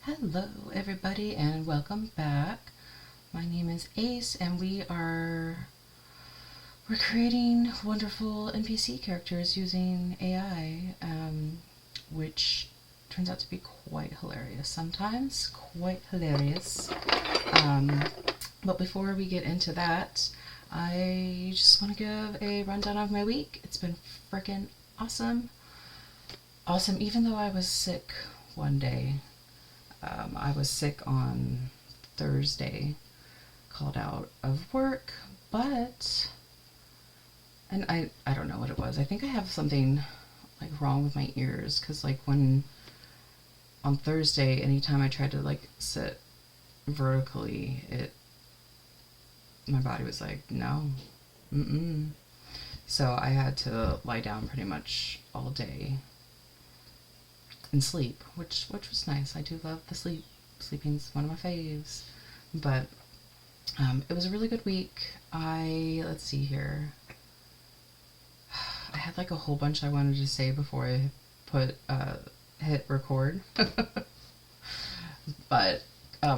Hello everybody and welcome back. My name is Ace and we're creating wonderful NPC characters using AI, which turns out to be quite hilarious sometimes, quite hilarious. Um, but before we get into that, I just want to give a rundown of my week. It's been freaking awesome. Awesome, even though I was sick one day. I was sick on Thursday, called out of work, but, and I don't know what it was. I think I have something like wrong with my ears, because like when, on Thursday, anytime I tried to like sit vertically, my body was like, no, mm-mm. So I had to lie down pretty much all day and sleep, which was nice. I do love the sleep. Sleeping's one of my faves. But it was a really good week. Let's see here. I had like a whole bunch I wanted to say before I hit record. But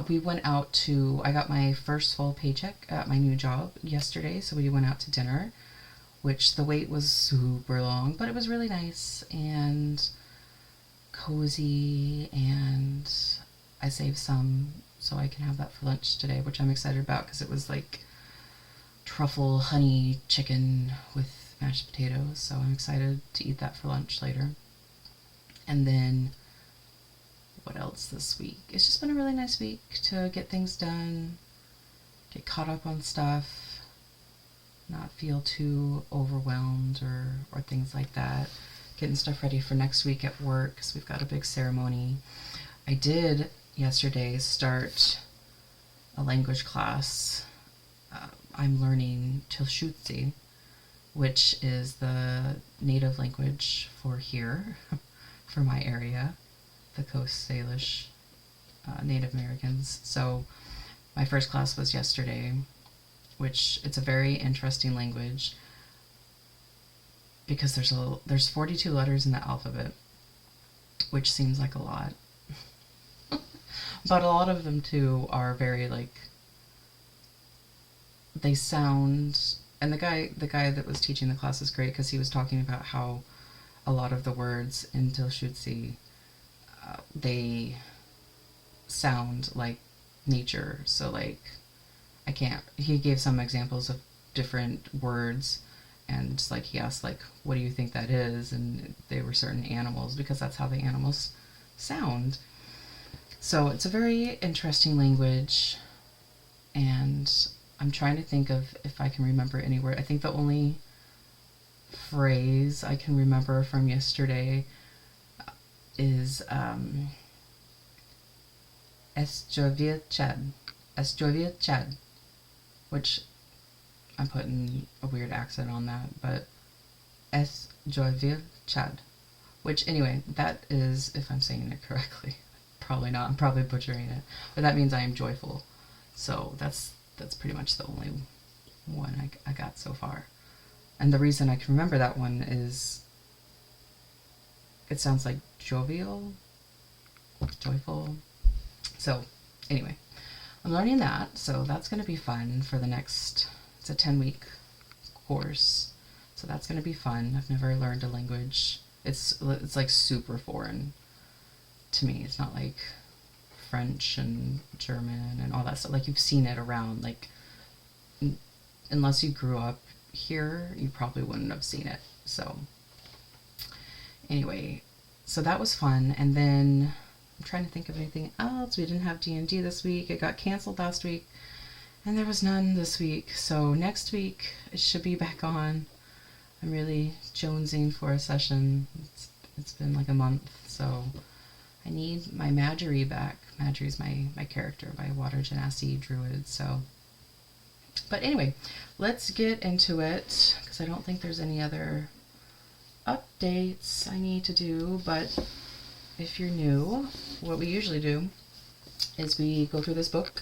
we went out to, I got my first full paycheck at my new job yesterday, so we went out to dinner, which the wait was super long, but it was really nice and cozy, and I saved some so I can have that for lunch today, which I'm excited about because it was like truffle honey chicken with mashed potatoes, so I'm excited to eat that for lunch later. And then what else this week? It's just been a really nice week to get things done, get caught up on stuff, not feel too overwhelmed or things like that. Getting stuff ready for next week at work because we've got a big ceremony. I did yesterday start a language class. I'm learning Tilshutsi, which is the native language for here, for my area, the Coast Salish Native Americans. So my first class was yesterday, which it's a very interesting language because there's 42 letters in the alphabet, which seems like a lot. But a lot of them too are very like, they sound, and the guy that was teaching the class is great because he was talking about how a lot of the words in Tilshutsi, they sound like nature. So like, he gave some examples of different words, and like he asked like, what do you think that is? And they were certain animals because that's how the animals sound. So it's a very interesting language, and I'm trying to think of if I can remember any word. I think the only phrase I can remember from yesterday is Esjovia Chad. Esjovia Chad, which I'm putting a weird accent on that, but Esjovia Chad, which anyway, that is, if I'm saying it correctly. Probably not. I'm probably butchering it, but that means I am joyful. So that's pretty much the only one I got so far. And the reason I can remember that one is it sounds like jovial, joyful. So anyway, I'm learning that, so that's going to be fun for the next, it's a 10-week course, so that's going to be fun. I've never learned a language. It's like super foreign to me. It's not like French and German and all that stuff. Like you've seen it around, like unless you grew up here, you probably wouldn't have seen it. So anyway, so that was fun. And then I'm trying to think of anything else. We didn't have D&D this week. It got canceled last week, and there was none this week. So next week it should be back on. I'm really jonesing for a session. It's been like a month, so I need my Marjorie back. Marjorie's my character, my Water Genasi Druid, so. But anyway, let's get into it, because I don't think there's any other updates I need to do, but if you're new, what we usually do is we go through this book,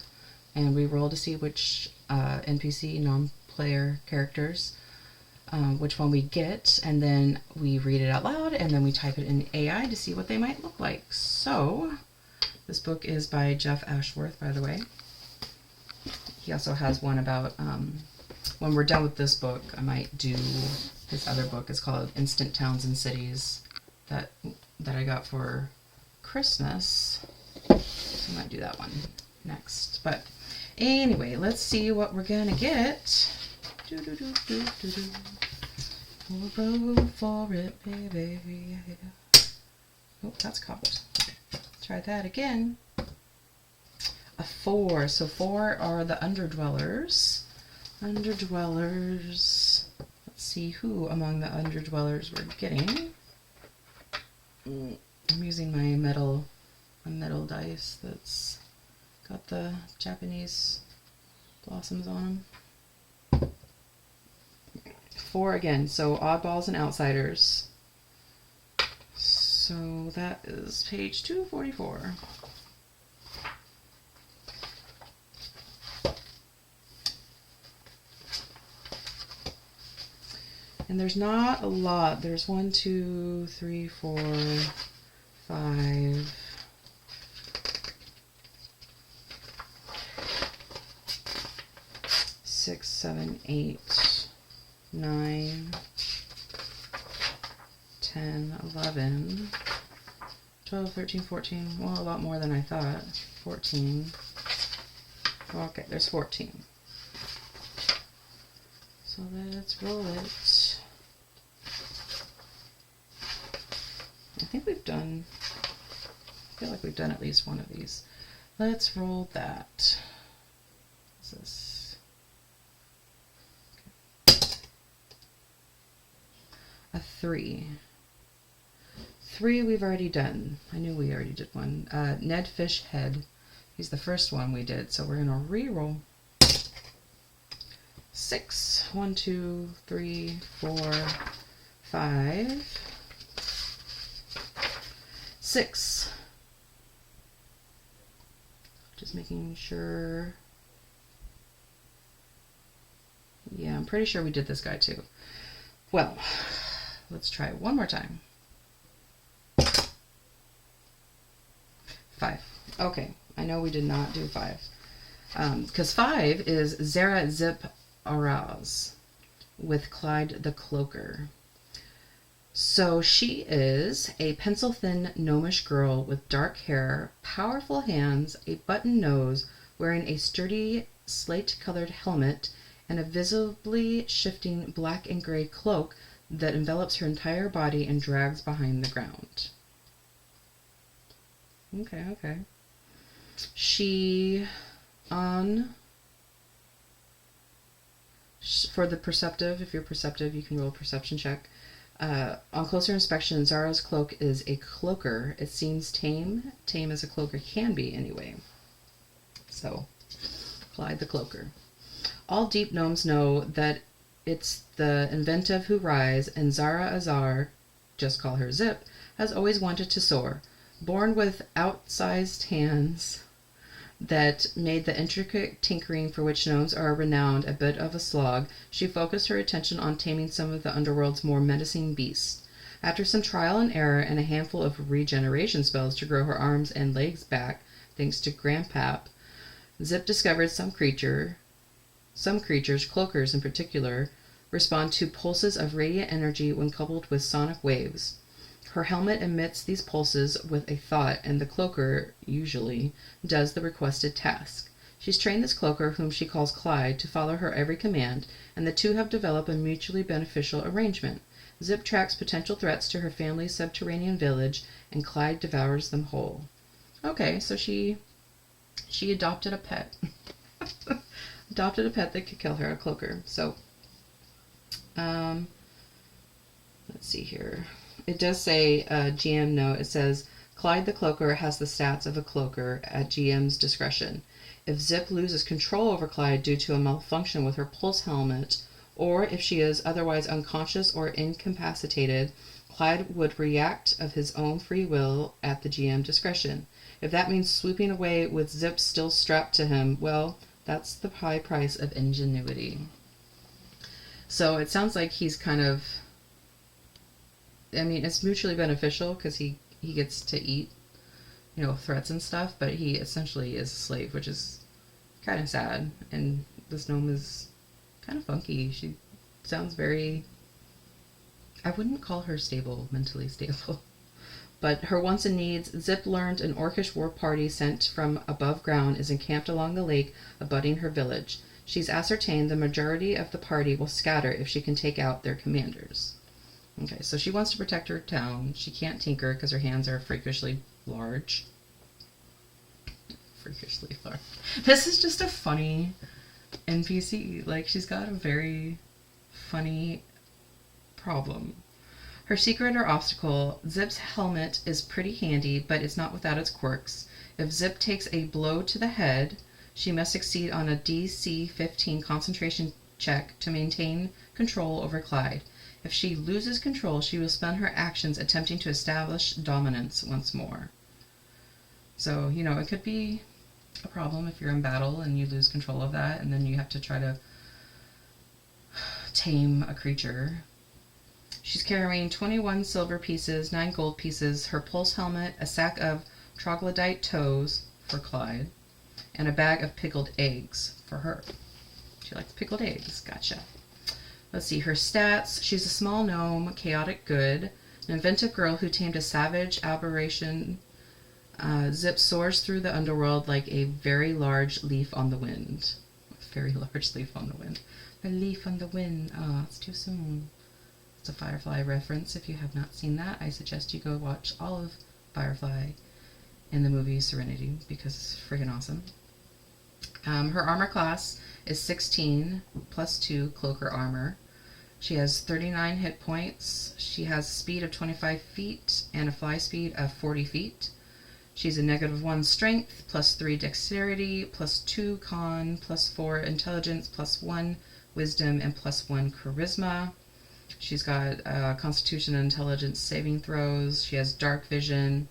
and we roll to see which NPC, non-player characters, which one we get, and then we read it out loud, and then we type it in AI to see what they might look like. So This book is by Jeff Ashworth, by the way. He also has one about, when we're done with this book, I might do his other book. It's called Instant Towns and Cities that I got for Christmas. I might do that one next. But anyway, let's see what we're going to get. We'll go for it, baby. Oh, that's cocked. Try that again. A 4. So 4 are the underdwellers. Underdwellers. Let's see who among the underdwellers we're getting. I'm using my metal dice that's got the Japanese blossoms on them. 4 again. So oddballs and outsiders. So that is page 244. And there's not a lot. There's 1, 2, 3, 4, 5. 6, 7, 8, 9, 10, 11, 12, 13, 14. Well, a lot more than I thought. 14. Okay, there's 14. So let's roll it. I think we've done, I feel like we've done at least one of these. Let's roll that. What's this? Okay. A 3. 3 we've already done. I knew we already did one. Ned Fish Head. He's the first one we did, so we're going to re-roll. 6. 1, 2, 3, 4, 5. 6. Just making sure. Yeah, I'm pretty sure we did this guy too. Well, let's try it one more time. 5. Okay, I know we did not do 5. Because 5 is Zara Zip Araz with Clyde the Cloaker. So she is a pencil-thin gnomish girl with dark hair, powerful hands, a button nose, wearing a sturdy slate-colored helmet, and a visibly shifting black and gray cloak that envelops her entire body and drags behind the ground. Okay. She, for the perceptive, if you're perceptive, you can roll a perception check. On closer inspection, Zara's cloak is a cloaker. It seems tame as a cloaker can be anyway. So, Clyde the Cloaker. All deep gnomes know that it's the inventive who rise, and Zara Azar, just call her Zip, has always wanted to soar. Born with outsized hands that made the intricate tinkering for which gnomes are renowned a bit of a slog, she focused her attention on taming some of the underworld's more menacing beasts. After some trial and error and a handful of regeneration spells to grow her arms and legs back, thanks to Grandpap, Zip discovered some creatures, cloakers in particular, respond to pulses of radiant energy when coupled with sonic waves. Her helmet emits these pulses with a thought, and the cloaker, usually, does the requested task. She's trained this cloaker, whom she calls Clyde, to follow her every command, and the two have developed a mutually beneficial arrangement. Zip tracks potential threats to her family's subterranean village, and Clyde devours them whole. Okay, so she adopted a pet. Adopted a pet that could kill her, a cloaker. So, let's see here. It does say GM note. It says, Clyde the Cloaker has the stats of a cloaker at GM's discretion. If Zip loses control over Clyde due to a malfunction with her pulse helmet, or if she is otherwise unconscious or incapacitated, Clyde would react of his own free will at the GM discretion. If that means swooping away with Zip still strapped to him, well, that's the high price of ingenuity. So it sounds like he's kind of... I mean, it's mutually beneficial because he gets to eat you know, threats and stuff, but he essentially is a slave, which is kind of sad. And this gnome is kind of funky. She sounds very... I wouldn't call her stable, mentally stable. But her wants and needs: Zip learned an orcish war party sent from above ground is encamped along the lake abutting her village. She's ascertained the majority of the party will scatter if she can take out their commanders. Okay, so she wants to protect her town. She can't tinker because her hands are freakishly large. Freakishly large. This is just a funny NPC. Like, she's got a very funny problem. Her secret or obstacle: Zip's helmet is pretty handy, but it's not without its quirks. If Zip takes a blow to the head, she must succeed on a DC 15 concentration check to maintain control over Clyde. If she loses control, she will spend her actions attempting to establish dominance once more. So, you know, it could be a problem if you're in battle and you lose control of that, and then you have to try to tame a creature. She's carrying 21 silver pieces, 9 gold pieces, her pulse helmet, a sack of troglodyte toes for Clyde, and a bag of pickled eggs for her. She likes pickled eggs. Gotcha. Let's see, her stats. She's a small gnome, chaotic good, an inventive girl who tamed a savage aberration. Zip soars through the underworld like a very large leaf on the wind. Very large leaf on the wind. A leaf on the wind. Oh, it's too soon. It's a Firefly reference. If you have not seen that, I suggest you go watch all of Firefly and the movie Serenity, because it's friggin' awesome. Her armor class is 16 plus 2 cloaker armor. She has 39 hit points. She has speed of 25 feet and a fly speed of 40 feet. She's a -1 strength, plus 3 dexterity, plus 2 con, plus 4 intelligence, plus 1 wisdom, and plus 1 charisma. She's got constitution and intelligence saving throws. She has dark vision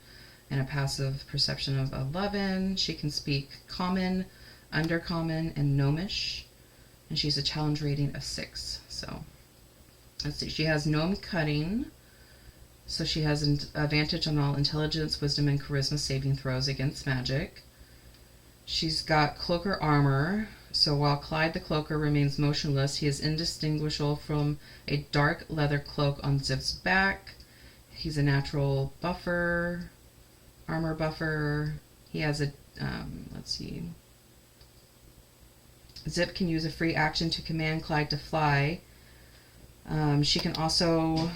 and a passive perception of 11. She can speak common, undercommon, and gnomish. And she's a challenge rating of 6. So, let's see. She has gnome cutting. So she has an advantage on all intelligence, wisdom, and charisma saving throws against magic. She's got cloaker armor. So while Clyde the cloaker remains motionless, he is indistinguishable from a dark leather cloak on Zip's back. He's a natural buffer, armor buffer. He has a, let's see. Zip can use a free action to command Clyde to fly. She can also,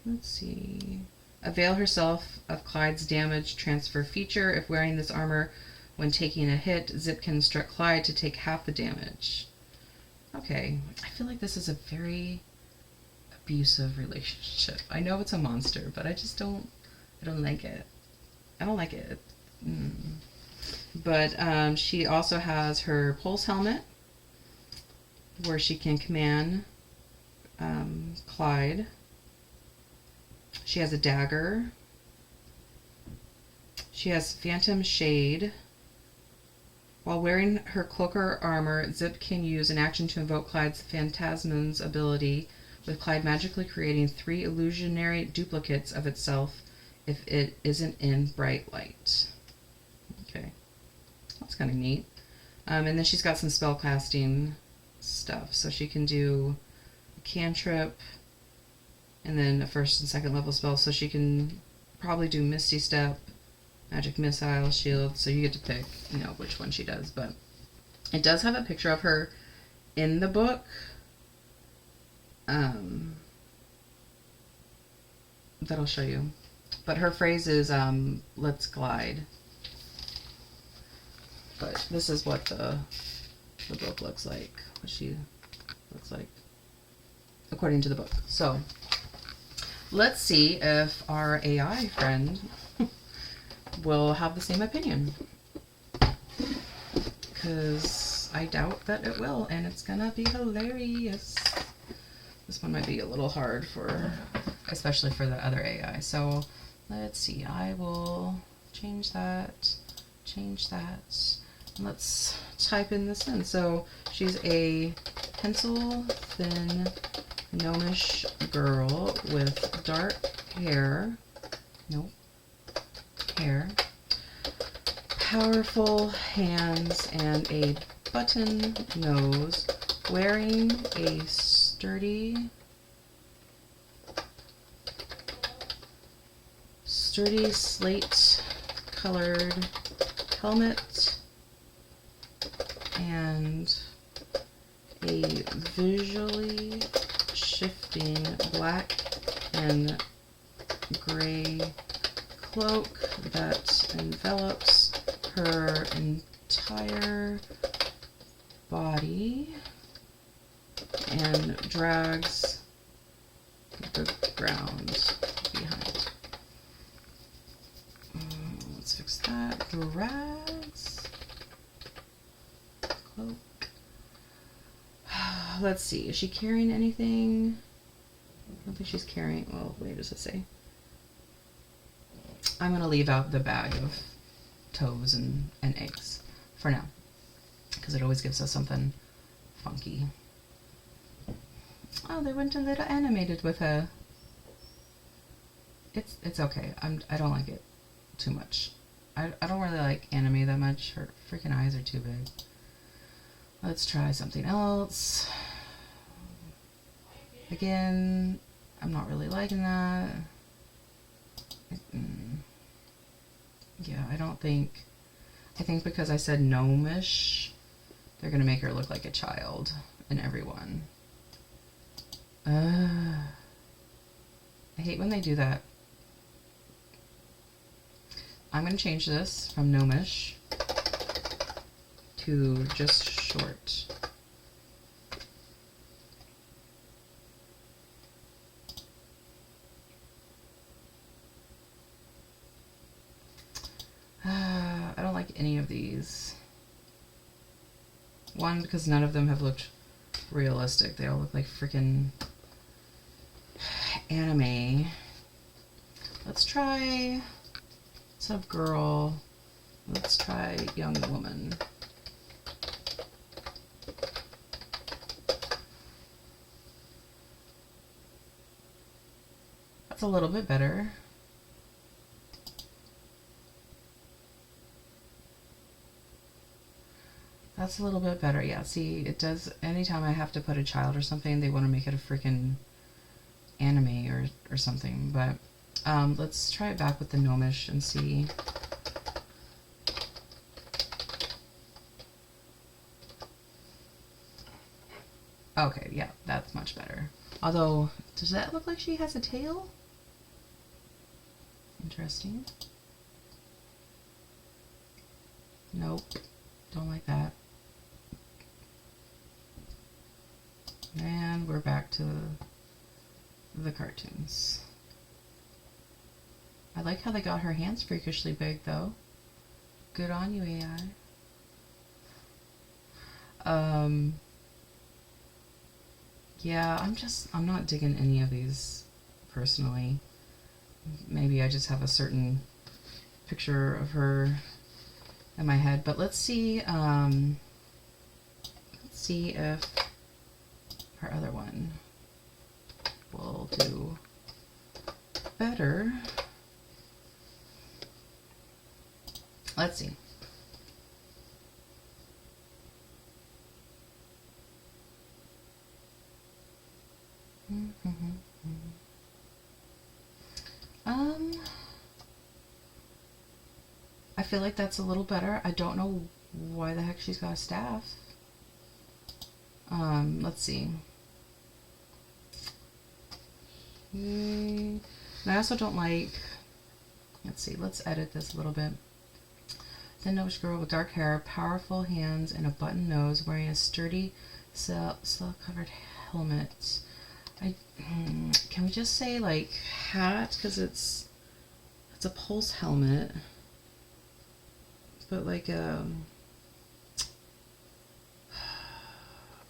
let's see, avail herself of Clyde's damage transfer feature. If wearing this armor when taking a hit, Zip can instruct Clyde to take half the damage. Okay, I feel like this is a very abusive relationship. I know it's a monster, but I don't like it. I don't like it. But she also has her pulse helmet, where she can command Clyde. She has a dagger. She has phantom shade. While wearing her cloaker armor, Zip can use an action to invoke Clyde's Phantasm's ability, with Clyde magically creating 3 illusionary duplicates of itself if it isn't in bright light. Okay, that's kind of neat. And then she's got some spellcasting stuff, so she can do a cantrip and then a 1st and 2nd level spell, so she can probably do Misty Step, Magic Missile, Shield, so you get to pick, you know, which one she does. But it does have a picture of her in the book. That I'll show you. But her phrase is, let's glide. But this is what the book looks like, what she looks like, according to the book. So, let's see if our AI friend will have the same opinion, because I doubt that it will, and it's gonna be hilarious. This one might be a little hard for, especially for the other AI. So let's see, I will change that, and let's type in this in. So she's a pencil thin gnomish girl with dark hair. Nope. Hair. powerful hands and a button nose, wearing a sturdy slate colored helmet and a visually shifting black and gray cloak that envelops her entire body and drags the ground behind. Let's fix that. Drags cloak. Let's see. Is she carrying anything? I don't think she's carrying. Well, wait, does it say? I'm going to leave out the bag of toes and eggs for now, because it always gives us something funky. Oh, they went a little animated with a. It's okay. I don't like it too much. I don't really like anime that much. Her freaking eyes are too big. Let's try something else. Again, I'm not really liking that. Yeah, I think because I said gnomish, they're gonna make her look like a child in everyone. I hate when they do that. I'm gonna change this from gnomish to just short. I don't like any of these. One, because none of them have looked realistic. They all look like freaking anime. Let's try, instead of girl, let's try young woman. That's a little bit better. That's a little bit better. Yeah, see, it does, anytime I have to put a child or something, they want to make it a freaking anime or something. But let's try it back with the gnomish and see. Okay, yeah, that's much better. Although, does that look like she has a tail? Interesting. Nope, don't like that. And we're back to the cartoons. I like how they got her hands freakishly big, though. Good on you, AI. Yeah, I'm not digging any of these personally. Maybe I just have a certain picture of her in my head, but let's see if our other one will do better. Let's see. I feel like that's a little better. I don't know why the heck she's got a staff. Let's see. And I also don't like, let's see, let's edit this a little bit. The gnomish girl with dark hair, powerful hands, and a button nose, wearing a sturdy, silk-covered helmet. Can we just say like hat, because it's a pulse helmet, but like I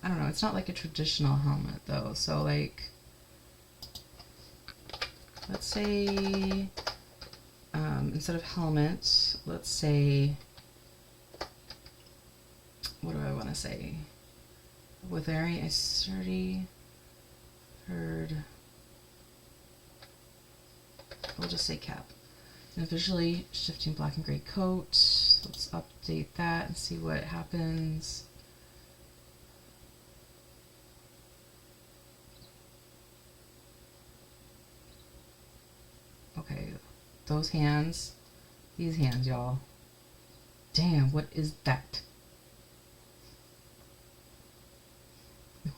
don't know, it's not like a traditional helmet though, so like let's say instead of helmet, let's say, what do I want to say, with wearing a sturdy we'll just say cap. And a visually shifting black and gray coat So let's update that and see what happens. Okay, those hands, these hands, y'all. Damn, what is that?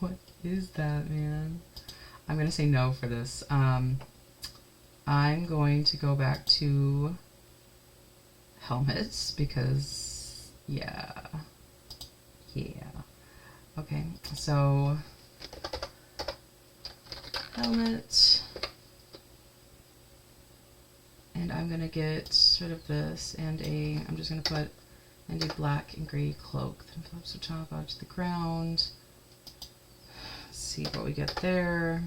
What is that, man? I'm gonna say no for this. I'm going to go back to helmets because, yeah. Okay, so helmet, and I'm gonna get rid of this and I'm just gonna put and a black and gray cloak. Then flaps the top out to the ground. Let's see what we get there.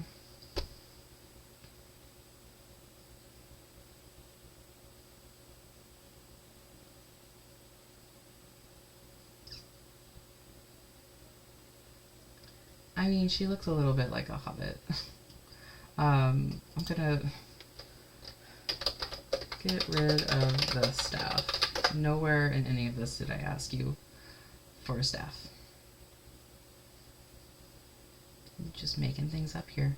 I mean, she looks a little bit like a hobbit. I'm gonna get rid of the staff. Nowhere in any of this did I ask you for a staff. I'm just making things up here.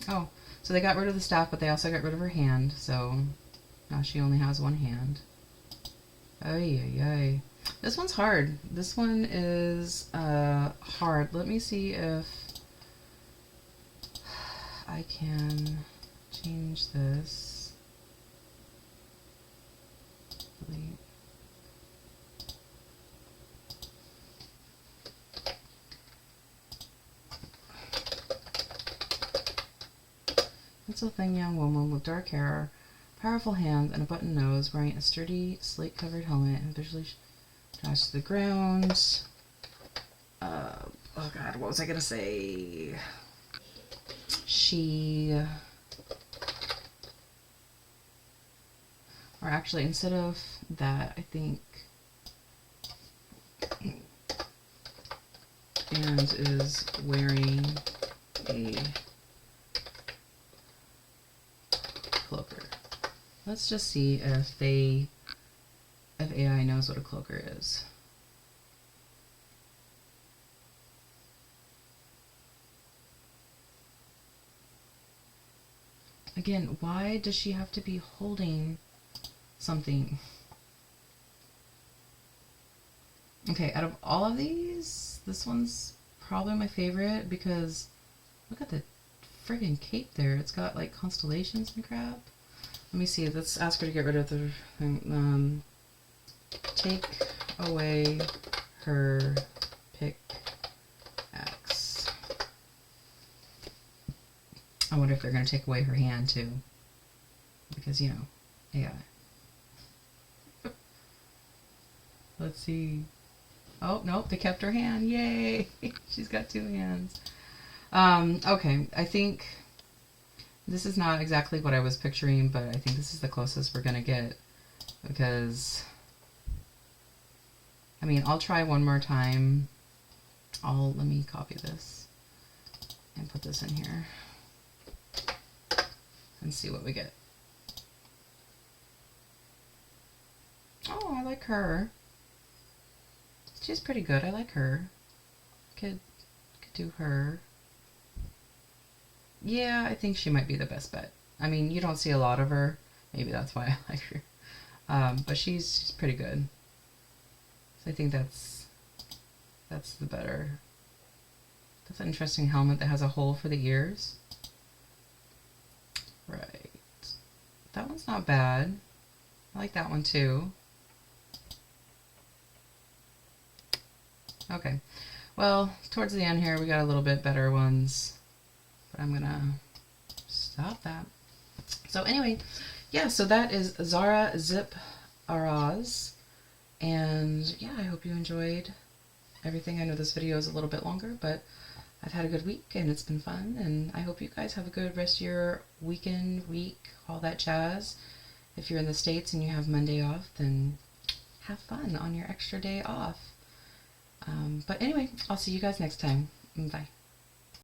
Oh, so they got rid of the staff, but they also got rid of her hand, so now she only has one hand. Ay. This one's hard. This one is hard. Let me see if I can change this. Delete. It's a thin young woman with dark hair, powerful hands, and a button nose, wearing a sturdy, slate-covered helmet and visually attached to the ground. Oh god, what was I gonna say? Or actually, instead of that, I think, and is wearing a cloaker. Let's just see if AI knows what a cloaker is. Again, why does she have to be holding something? Okay, out of all of these, this one's probably my favorite because look at the friggin' cape there. It's got like constellations and crap. Let me see. Let's ask her to get rid of the thing. Take away her pickaxe. I wonder if they're going to take away her hand too. Because, you know, AI. Let's see. Oh, nope, they kept her hand. Yay! She's got two hands. Okay, I think this is not exactly what I was picturing, but I think this is the closest we're going to get. Because, I mean, I'll try one more time. Let me copy this and put this in here and see what we get. Oh, I like her. She's pretty good. I like her. Could do her. Yeah, I think she might be the best bet. I mean, you don't see a lot of her. Maybe that's why I like her. But she's pretty good. So I think that's the better. That's an interesting helmet that has a hole for the ears. Right. That one's not bad. I like that one too. Okay. Well, towards the end here, we got a little bit better ones. But I'm gonna stop that. So anyway, yeah, so that is Zara Zip Araz. And yeah, I hope you enjoyed everything. I know this video is a little bit longer, but I've had a good week and it's been fun. And I hope you guys have a good rest of your weekend, week, all that jazz. If you're in the States and you have Monday off, then have fun on your extra day off. But anyway, I'll see you guys next time. Bye.